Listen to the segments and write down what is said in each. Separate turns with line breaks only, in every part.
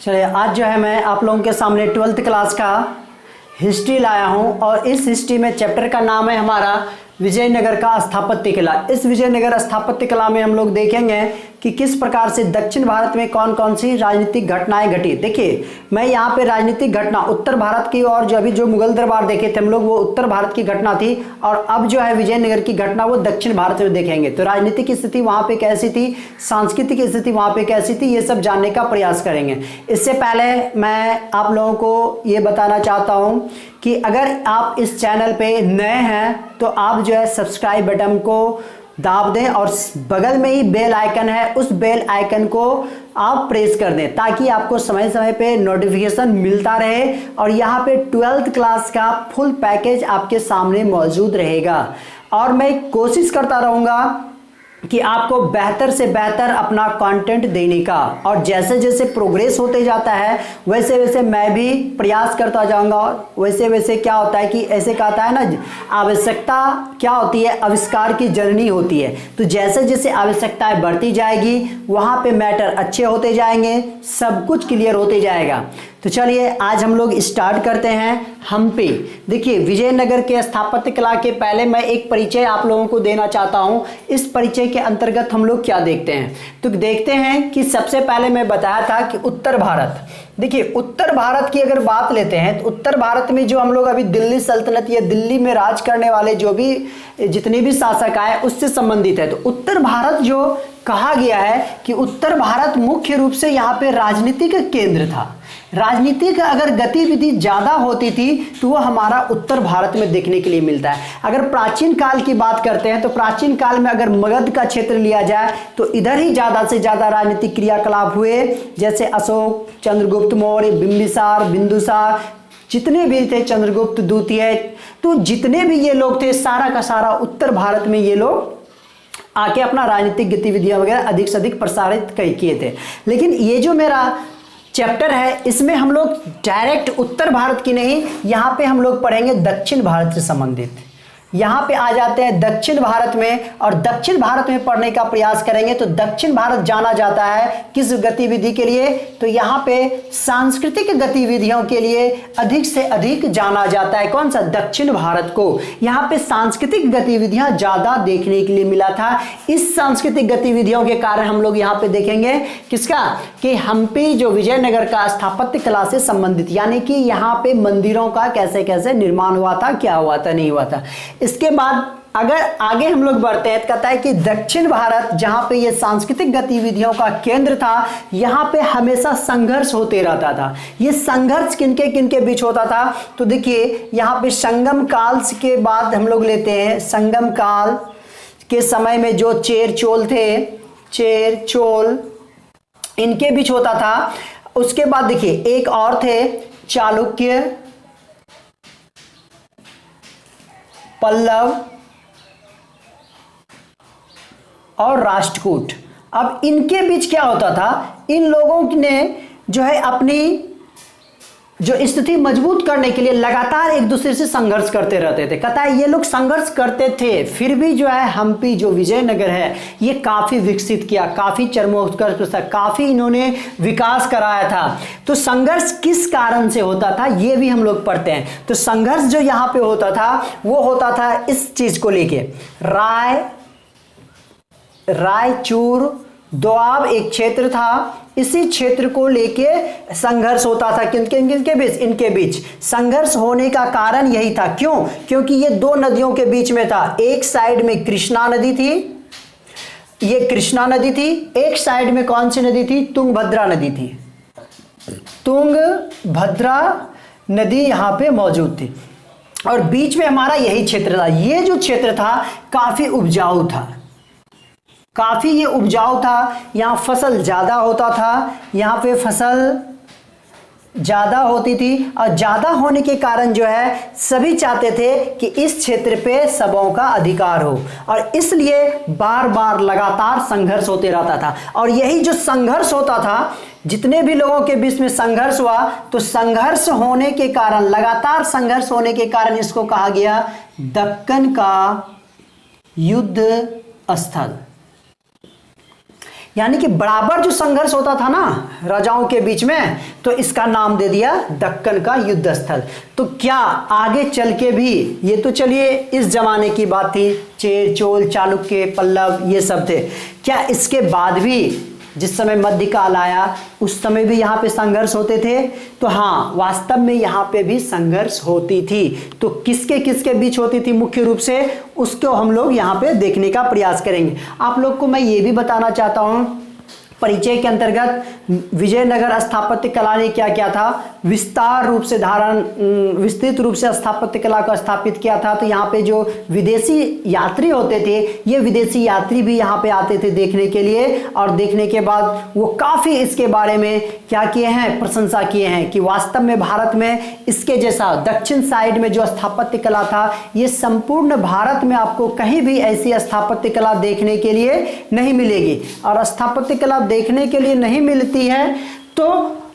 चलिए आज जो है मैं आप लोगों के सामने 12th क्लास का हिस्ट्री लाया हूं और इस हिस्ट्री में चैप्टर का नाम है हमारा विजयनगर का स्थापत्य कला। इस विजयनगर स्थापत्य कला में हम लोग देखेंगे कि किस प्रकार से दक्षिण भारत में कौन कौन सी राजनीतिक घटनाएं घटी। देखिए मैं यहाँ पे राजनीतिक घटना उत्तर भारत की और जो अभी जो मुगल दरबार देखे थे हम लोग वो उत्तर भारत की घटना थी और अब जो है विजयनगर की घटना वो दक्षिण भारत में देखेंगे। तो राजनीतिक स्थिति वहाँ पे कैसी थी, सांस्कृतिक स्थिति वहाँ पे कैसी थी, ये सब जानने का प्रयास करेंगे। इससे पहले मैं आप लोगों को ये बताना चाहता हूँ कि अगर आप इस चैनल पे नए हैं तो आप जो है सब्सक्राइब बटन को दाब दें और बगल में ही बेल आइकन है, उस बेल आइकन को आप प्रेस कर दें ताकि आपको समय समय पे नोटिफिकेशन मिलता रहे और यहाँ पे 12th क्लास का फुल पैकेज आपके सामने मौजूद रहेगा। और मैं कोशिश करता रहूँगा कि आपको बेहतर से बेहतर अपना कंटेंट देने का, और जैसे जैसे प्रोग्रेस होते जाता है वैसे वैसे मैं भी प्रयास करता जाऊंगा। वैसे वैसे क्या होता है कि ऐसे कहता है ना, आवश्यकता क्या होती है, आविष्कार की जर्नी होती है। तो जैसे जैसे आवश्यकताएं बढ़ती जाएगी वहाँ पे मैटर अच्छे होते जाएंगे, सब कुछ क्लियर होते जाएगा। तो चलिए आज हम लोग स्टार्ट करते हैं हम्पी। देखिए विजयनगर के स्थापत्य कला के पहले मैं एक परिचय आप लोगों को देना चाहता हूं। इस परिचय के अंतर्गत हम लोग क्या देखते हैं, तो देखते हैं कि सबसे पहले मैं बताया था कि उत्तर भारत। देखिए उत्तर भारत की अगर बात लेते हैं तो उत्तर भारत में जो हम लोग अभी दिल्ली सल्तनत या दिल्ली में राज करने वाले जो भी जितने भी शासक आए उससे संबंधित है। तो उत्तर भारत जो कहा गया है कि उत्तर भारत मुख्य रूप से यहाँ पे राजनीतिक केंद्र था। राजनीतिक अगर गतिविधि ज्यादा होती थी तो वो हमारा उत्तर भारत में देखने के लिए मिलता है। अगर प्राचीन काल की बात करते हैं तो प्राचीन काल में अगर मगध का क्षेत्र लिया जाए तो इधर ही ज्यादा से ज्यादा राजनीतिक क्रियाकलाप हुए, जैसे अशोक, चंद्रगुप्त मौर्य, बिंबिसार, बिंदुसार, जितने भी थे, चंद्रगुप्त द्वितीय, तो जितने भी ये लोग थे सारा का सारा उत्तर भारत में ये लोग आके अपना राजनीतिक गतिविधियां वगैरह अधिक से अधिक प्रसारित किए थे। लेकिन ये जो मेरा चैप्टर है इसमें हम लोग डायरेक्ट उत्तर भारत की नहीं, यहाँ पे हम लोग पढ़ेंगे दक्षिण भारत से संबंधित। यहाँ पे आ जाते हैं दक्षिण भारत में और दक्षिण भारत में पढ़ने का प्रयास करेंगे। तो दक्षिण भारत जाना जाता है किस गतिविधि के लिए, तो यहाँ पे सांस्कृतिक गतिविधियों के लिए अधिक से अधिक जाना जाता है। कौन सा, दक्षिण भारत को। यहाँ पे सांस्कृतिक गतिविधियां ज्यादा देखने के लिए मिला था। इस सांस्कृतिक गतिविधियों के कारण हम लोग यहाँ पे देखेंगे किसका, कि हम्पी जो विजयनगर का स्थापत्य कला से संबंधित, यानी कि यहाँ पे मंदिरों का कैसे कैसे निर्माण हुआ था, क्या हुआ था, नहीं हुआ था। इसके बाद अगर आगे हम लोग बढ़ते हैं तो कहता है कि दक्षिण भारत जहां पे ये सांस्कृतिक गतिविधियों का केंद्र था, यहां पे हमेशा संघर्ष होते रहता था। ये संघर्ष किनके किनके बीच होता था, तो देखिए यहां पे संगम काल के बाद हम लोग लेते हैं, संगम काल के समय में जो चेर चोल थे, चेर चोल, इनके बीच होता था। उसके बाद देखिए एक और थे चालुक्य, पल्लव और राष्ट्रकूट। अब इनके बीच क्या होता था, इन लोगों ने जो है अपनी जो स्थिति मजबूत करने के लिए लगातार एक दूसरे से संघर्ष करते रहते थे। कहता है ये लोग संघर्ष करते थे फिर भी जो है हम्पी जो विजयनगर है ये काफी विकसित किया, काफी चरमोत्कर्ष, काफी इन्होंने विकास कराया था। तो संघर्ष किस कारण से होता था ये भी हम लोग पढ़ते हैं। तो संघर्ष जो यहाँ पे होता था वो होता था इस चीज को लेके, रायचूर दोआब एक क्षेत्र था, इसी क्षेत्र को लेके संघर्ष होता था। किनके बीच, इनके बीच संघर्ष होने का कारण यही था। क्यों, क्योंकि ये दो नदियों के बीच में था। एक साइड में कृष्णा नदी थी, ये कृष्णा नदी थी, एक साइड में कौन सी नदी थी, तुंगभद्रा नदी थी। तुंगभद्रा नदी यहां पे मौजूद थी और बीच में हमारा यही क्षेत्र था। ये जो क्षेत्र था काफी उपजाऊ था, काफी ये उपजाऊ था, यहाँ फसल ज्यादा होता था, यहाँ पे फसल ज्यादा होती थी और ज्यादा होने के कारण जो है सभी चाहते थे कि इस क्षेत्र पे सबों का अधिकार हो और इसलिए बार बार लगातार संघर्ष होते रहता था। और यही जो संघर्ष होता था, जितने भी लोगों के बीच में संघर्ष हुआ, तो संघर्ष होने के कारण, लगातार संघर्ष होने के कारण इसको कहा गया दक्कन का युद्ध स्थल। यानी कि बराबर जो संघर्ष होता था ना राजाओं के बीच में, तो इसका नाम दे दिया दक्कन का युद्ध स्थल। तो क्या आगे चल के भी, ये तो चलिए इस जमाने की बात थी, चेर चोल चालुक्य पल्लव ये सब थे, क्या इसके बाद भी जिस समय मध्यकाल आया उस समय भी यहाँ पे संघर्ष होते थे? तो हाँ, वास्तव में यहाँ पे भी संघर्ष होती थी। तो किसके किसके बीच होती थी मुख्य रूप से, उसको हम लोग यहाँ पे देखने का प्रयास करेंगे। आप लोग को मैं ये भी बताना चाहता हूँ, परिचय के अंतर्गत विजयनगर स्थापत्य कला ने क्या किया था, विस्तार रूप से विस्तृत रूप से स्थापत्य कला को स्थापित किया था। तो यहाँ पे जो विदेशी यात्री होते थे, ये विदेशी यात्री भी यहाँ पे आते थे देखने के लिए, और देखने के बाद वो काफ़ी इसके बारे में क्या किए हैं, प्रशंसा किए हैं कि वास्तव में भारत में इसके जैसा दक्षिण साइड में जो स्थापत्य कला था, ये संपूर्ण भारत में आपको कहीं भी ऐसी स्थापत्य कला देखने के लिए नहीं मिलेगी। और स्थापत्य कला देखने के लिए नहीं मिलती है तो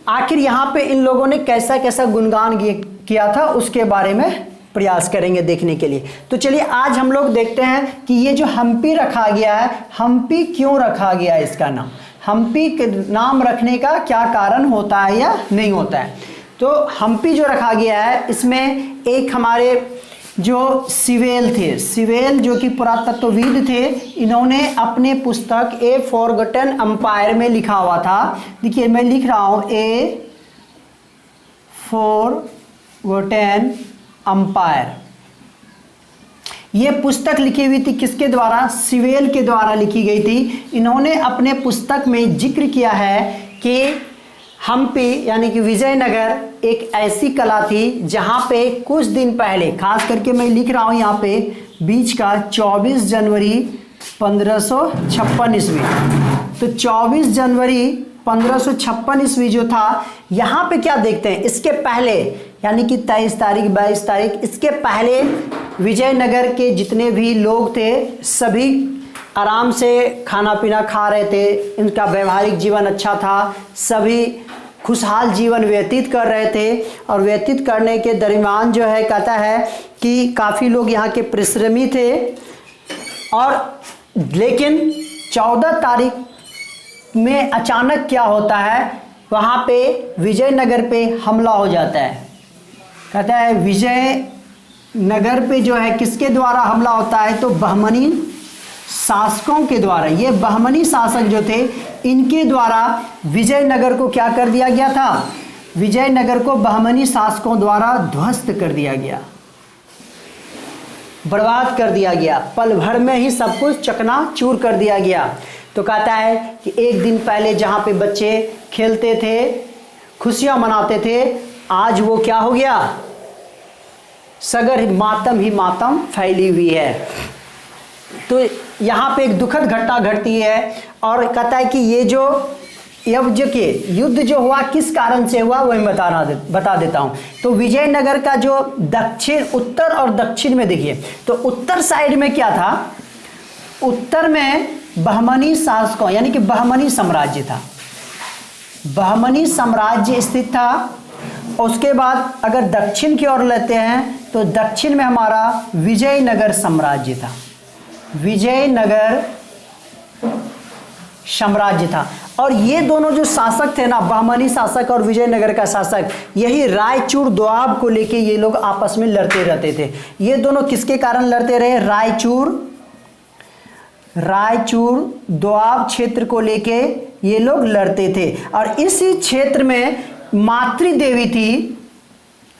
आखिर यहाँ पे इन लोगों ने कैसा कैसा गुणगान किया था, उसके बारे में प्रयास करेंगे देखने के लिए। तो चलिए आज हम लोग देखते हैं कि ये जो हम्पी रखा गया है, हम्पी क्यों रखा गया है, इसका नाम हम्पी के नाम रखने का क्या कारण होता है या नहीं होता है। तो हम्पी जो रखा गया है, इसमें एक हमारे जो सिवेल थे, सिवेल जो कि पुरातत्वविद थे, इन्होंने अपने पुस्तक ए फॉरगॉटन एम्पायर में लिखा हुआ था। देखिए मैं लिख रहा हूँ ए फॉरगॉटन एम्पायर। ये पुस्तक लिखी हुई थी किसके द्वारा, सिवेल के द्वारा लिखी गई थी। इन्होंने अपने पुस्तक में जिक्र किया है कि हम्पी यानी कि विजयनगर एक ऐसी कला थी जहाँ पे कुछ दिन पहले, खास करके मैं लिख रहा हूँ यहाँ पे बीच का 24 जनवरी 1556 ईस्वी। तो 24 जनवरी 1556 ईस्वी जो था, यहाँ पे क्या देखते हैं, इसके पहले यानी कि 23 तारीख 22 तारीख, इसके पहले विजयनगर के जितने भी लोग थे सभी आराम से खाना पीना खा रहे थे, इनका व्यवहारिक जीवन अच्छा था, सभी खुशहाल जीवन व्यतीत कर रहे थे। और व्यतीत करने के दरमियान जो है कहता है कि काफ़ी लोग यहाँ के परिश्रमी थे। और लेकिन 14 तारीख में अचानक क्या होता है, वहाँ पे विजयनगर पे हमला हो जाता है। कहता है विजयनगर पे जो है किसके द्वारा हमला होता है, तो बहमनी शासकों के द्वारा। ये बहमनी शासक जो थे, इनके द्वारा विजयनगर को क्या कर दिया गया था, विजयनगर को बहमनी शासकों द्वारा ध्वस्त कर दिया गया, बर्बाद कर दिया गया, पल भर में ही सब कुछ चकनाचूर कर दिया गया। तो कहता है कि एक दिन पहले जहाँ पे बच्चे खेलते थे, खुशियाँ मनाते थे, आज वो क्या हो गया, सगर मातम ही मातम फैली हुई है। तो यहाँ पे एक दुखद घटना घटती है और कहता है कि ये जो युद्ध जो हुआ किस कारण से हुआ, वही बता देता हूँ। तो विजयनगर का जो दक्षिण, उत्तर और दक्षिण में देखिए, तो उत्तर साइड में क्या था, उत्तर में बहमनी शासकों यानी कि बहमनी साम्राज्य था, बहमनी साम्राज्य स्थित था। उसके बाद अगर दक्षिण की ओर लेते हैं तो दक्षिण में हमारा विजयनगर साम्राज्य था, विजयनगर साम्राज्य था। और ये दोनों जो शासक थे ना, बहमनी शासक और विजयनगर का शासक, यही रायचूर दोआब को लेके ये लोग आपस में लड़ते रहते थे। ये दोनों किसके कारण लड़ते रहे, रायचूर दोआब क्षेत्र को लेके ये लोग लड़ते थे। और इसी क्षेत्र में मातृदेवी थी,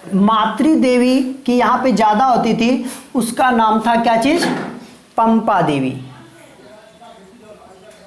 मातृदेवी की यहाँ पे ज्यादा होती थी, उसका नाम था क्या चीज, पंपा देवी।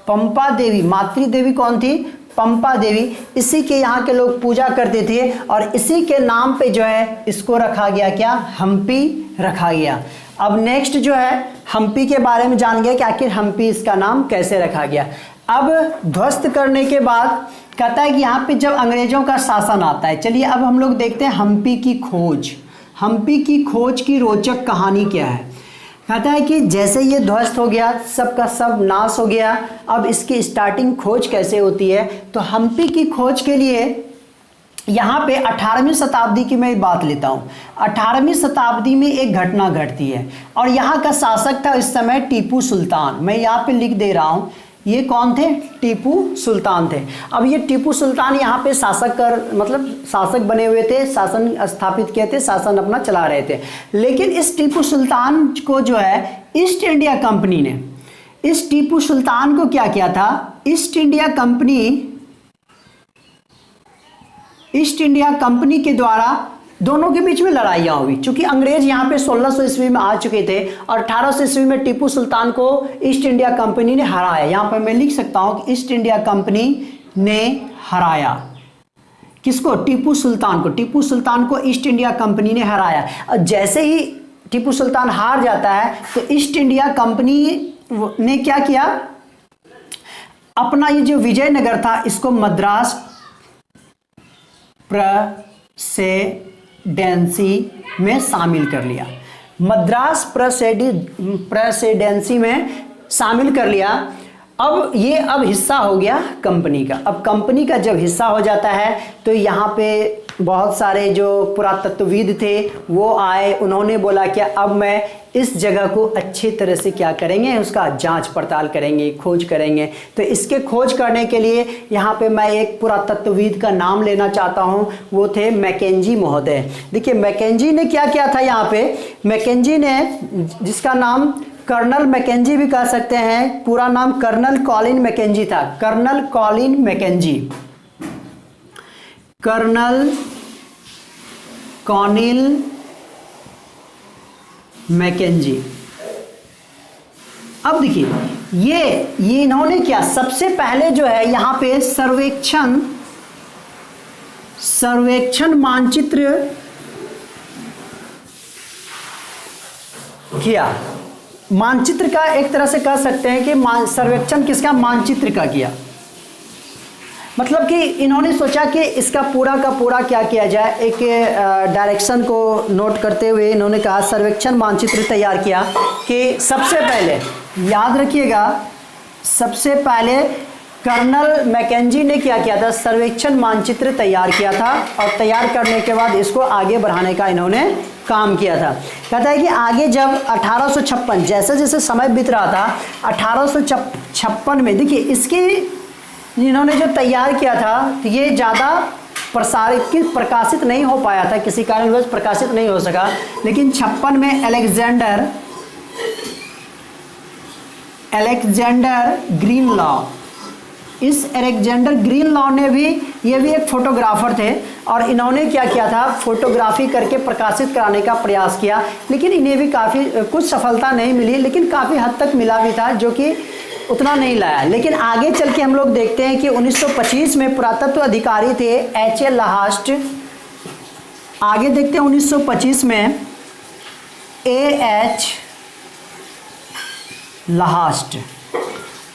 पंपा देवी, मातृदेवी कौन थी, पंपा देवी। इसी के यहाँ के लोग पूजा करते थे और इसी के नाम पे जो है इसको रखा गया, क्या, हम्पी रखा गया। अब नेक्स्ट जो है हम्पी के बारे में जान गया कि आखिर हम्पी इसका नाम कैसे रखा गया। अब ध्वस्त करने के बाद कहता है कि यहाँ पे जब अंग्रेजों का शासन आता है, चलिए अब हम लोग देखते हैं हम्पी की खोज। हम्पी की खोज की रोचक कहानी क्या है। कहता है कि जैसे ये ध्वस्त हो गया, सब का सब नाश हो गया, अब इसकी स्टार्टिंग खोज कैसे होती है। तो हम्पी की खोज के लिए यहाँ पे 18वीं शताब्दी की मैं बात लेता हूँ। 18वीं शताब्दी में एक घटना घटती है और यहाँ का शासक था इस समय टीपू सुल्तान। मैं यहाँ पे लिख दे रहा हूँ, ये कौन थे? टीपू सुल्तान थे। अब ये टीपू सुल्तान यहाँ पे शासक बने हुए थे, शासन स्थापित किए थे, शासन अपना चला रहे थे। लेकिन इस टीपू सुल्तान को जो है ईस्ट इंडिया कंपनी ने, इस टीपू सुल्तान को क्या किया था? ईस्ट इंडिया कंपनी के द्वारा दोनों के बीच में लड़ाइयाँ हुई। चूंकि अंग्रेज यहाँ पे 1600 ईस्वी में आ चुके थे और 1800 ईस्वी में टीपू सुल्तान को ईस्ट इंडिया कंपनी ने हराया। यहाँ पर मैं लिख सकता हूँ कि ईस्ट इंडिया कंपनी ने हराया किसको? टीपू सुल्तान को। टीपू सुल्तान को ईस्ट इंडिया कंपनी ने हराया। और जैसे ही टीपू सुल्तान हार जाता है तो ईस्ट इंडिया कंपनी ने क्या किया? अपना ये जो विजयनगर था इसको मद्रास प्रेसिडेंसी में शामिल कर लिया। मद्रास प्रेसिडेंसी में शामिल कर लिया। अब हिस्सा हो गया कंपनी का। अब कंपनी का जब हिस्सा हो जाता है तो यहाँ पे बहुत सारे जो पुरातत्वविद थे वो आए, उन्होंने बोला कि अब मैं इस जगह को अच्छी तरह से क्या करेंगे, उसका जांच पड़ताल करेंगे, खोज करेंगे। तो इसके खोज करने के लिए यहाँ पे मैं एक पुरातत्वविद का नाम लेना चाहता हूँ, वो थे मैकेंजी महोदय। देखिए मैकेंजी ने क्या किया था यहाँ पे? मैकेंजी ने, जिसका नाम कर्नल मैकेंजी भी कह सकते हैं, पूरा नाम कर्नल कॉलिन मैकेंजी था। कर्नल कॉलिन मैकेंजी, कर्नल कॉनिल मैकेंजी। अब देखिए ये इन्होंने क्या, सबसे पहले जो है यहाँ पे सर्वेक्षण मानचित्र किया। मानचित्र का एक तरह से कह सकते हैं कि सर्वेक्षण किसका? मानचित्र का किया। मतलब कि इन्होंने सोचा कि इसका पूरा का पूरा क्या किया जाए, एक डायरेक्शन को नोट करते हुए इन्होंने कहा सर्वेक्षण मानचित्र तैयार किया कि सबसे पहले याद रखिएगा, सबसे पहले कर्नल मैकेंजी ने क्या किया था? सर्वेक्षण मानचित्र तैयार किया था और तैयार करने के बाद इसको आगे बढ़ाने का इन्होंने काम किया था। कहता है कि आगे जब 1856 जैसे जैसे समय बीत रहा था, 1856 में देखिए इसकी इन्होंने जो तैयार किया था तो ये ज़्यादा प्रकाशित नहीं हो पाया था, किसी कारणवश प्रकाशित नहीं हो सका। लेकिन 56 में अलेक्जेंडर ग्रीन लॉ, इस अलेक्जेंडर ग्रीन लॉ ने भी, ये भी एक फोटोग्राफर थे और इन्होंने क्या किया था? फोटोग्राफी करके प्रकाशित कराने का प्रयास किया। लेकिन इन्हें भी काफ़ी कुछ सफलता नहीं मिली, लेकिन काफ़ी हद तक मिला भी था, जो कि उतना नहीं लाया। लेकिन आगे चल के हम लोग देखते हैं कि 1925 में पुरातत्व अधिकारी थे H.A. लाहास्ट। आगे देखते हैं 1925 में A.H. लाहास्ट।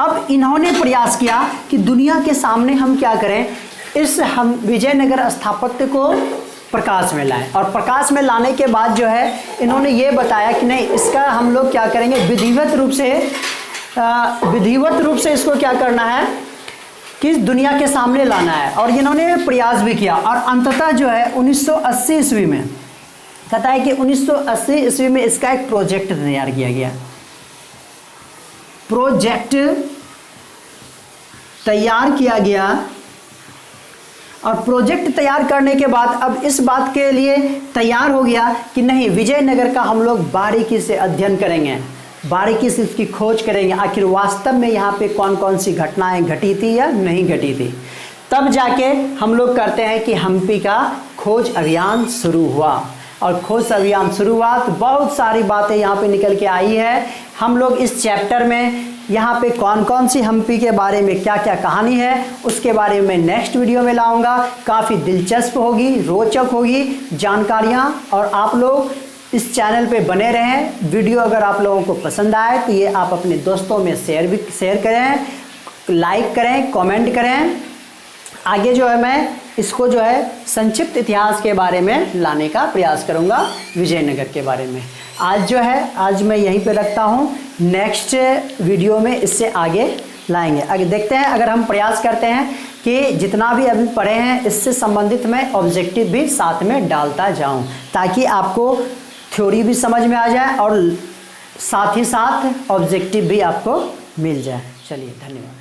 अब इन्होंने प्रयास किया कि दुनिया के सामने हम क्या करें, हम विजयनगर स्थापत्य को प्रकाश में लाएं। और प्रकाश में लाने के बाद जो है इन्होंने ये बताया कि नहीं, इसका हम लोग क्या करेंगे, विधिवत रूप से इसको क्या करना है कि दुनिया के सामने लाना है। और इन्होंने प्रयास भी किया और अंततः जो है 1980 ईस्वी में, कहता है कि 1980 ईस्वी में इसका एक प्रोजेक्ट तैयार किया गया। प्रोजेक्ट तैयार किया गया और प्रोजेक्ट तैयार करने के बाद अब इस बात के लिए तैयार हो गया कि नहीं, विजयनगर का हम लोग बारीकी से अध्ययन करेंगे, बारीकी से इसकी खोज करेंगे, आखिर वास्तव में यहाँ पे कौन कौन सी घटनाएं घटी थी या नहीं घटी थी। तब जाके हम लोग करते हैं कि हम्पी का खोज अभियान शुरू हुआ। और खोज अभियान शुरू हुआ तो बहुत सारी बातें यहाँ पे निकल के आई है। हम लोग इस चैप्टर में यहाँ पे कौन कौन सी हम्पी के बारे में क्या क्या कहानी है उसके बारे में नेक्स्ट वीडियो में लाऊंगा। काफ़ी दिलचस्प होगी, रोचक होगी जानकारियाँ, और आप लोग इस चैनल पे बने रहें। वीडियो अगर आप लोगों को पसंद आए तो ये आप अपने दोस्तों में शेयर करें, लाइक करें, कमेंट करें। आगे जो है मैं इसको जो है संक्षिप्त इतिहास के बारे में लाने का प्रयास करूंगा, विजयनगर के बारे में। आज मैं यहीं पे रखता हूं, नेक्स्ट वीडियो में इससे आगे लाएंगे। आगे देखते हैं, अगर हम प्रयास करते हैं कि जितना भी अभी पढ़े हैं इससे संबंधित मैं ऑब्जेक्टिव भी साथ में डालता जाऊं, ताकि आपको थ्योरी भी समझ में आ जाए और साथ ही साथ ऑब्जेक्टिव भी आपको मिल जाए। चलिए, धन्यवाद।